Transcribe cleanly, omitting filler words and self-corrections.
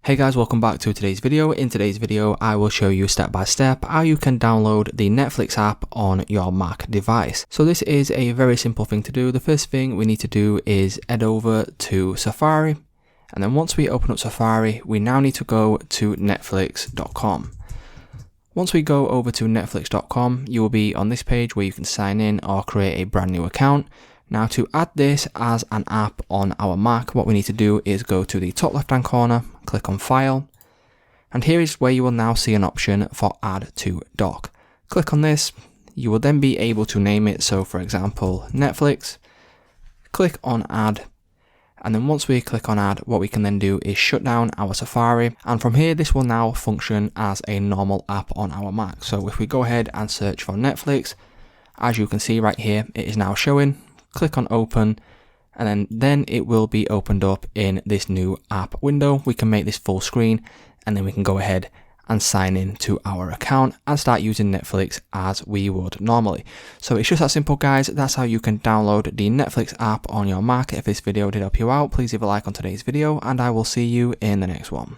Hey guys, welcome back to today's video. In today's video, I will show you step by step how you can download the Netflix app on your Mac device. So this is a very simple thing to do. The first thing we need to do is head over to Safari. And then once we open up Safari, we now need to go to netflix.com. Once we go over to netflix.com, you will be on this page where you can sign in or create a brand new account. Now to add this as an app on our Mac, what we need to do is go to the top left hand corner, click on File, and here is where you will now see an option for Add to Dock. Click on this, you will then be able to name it, so for example Netflix, click on Add, and then once we click on Add, what we can then do is shut down our Safari, and from here this will now function as a normal app on our Mac. So if we go ahead and search for Netflix, as you can see right here, it is now showing. Click on open, and then it will be opened up in this new app window. We can make this full screen, and then we can go ahead and sign in to our account and start using Netflix as we would normally. So it's just that simple, guys. That's how you can download the Netflix app on your Mac. If this video did help you out, please leave a like on today's video, and I will see you in the next one.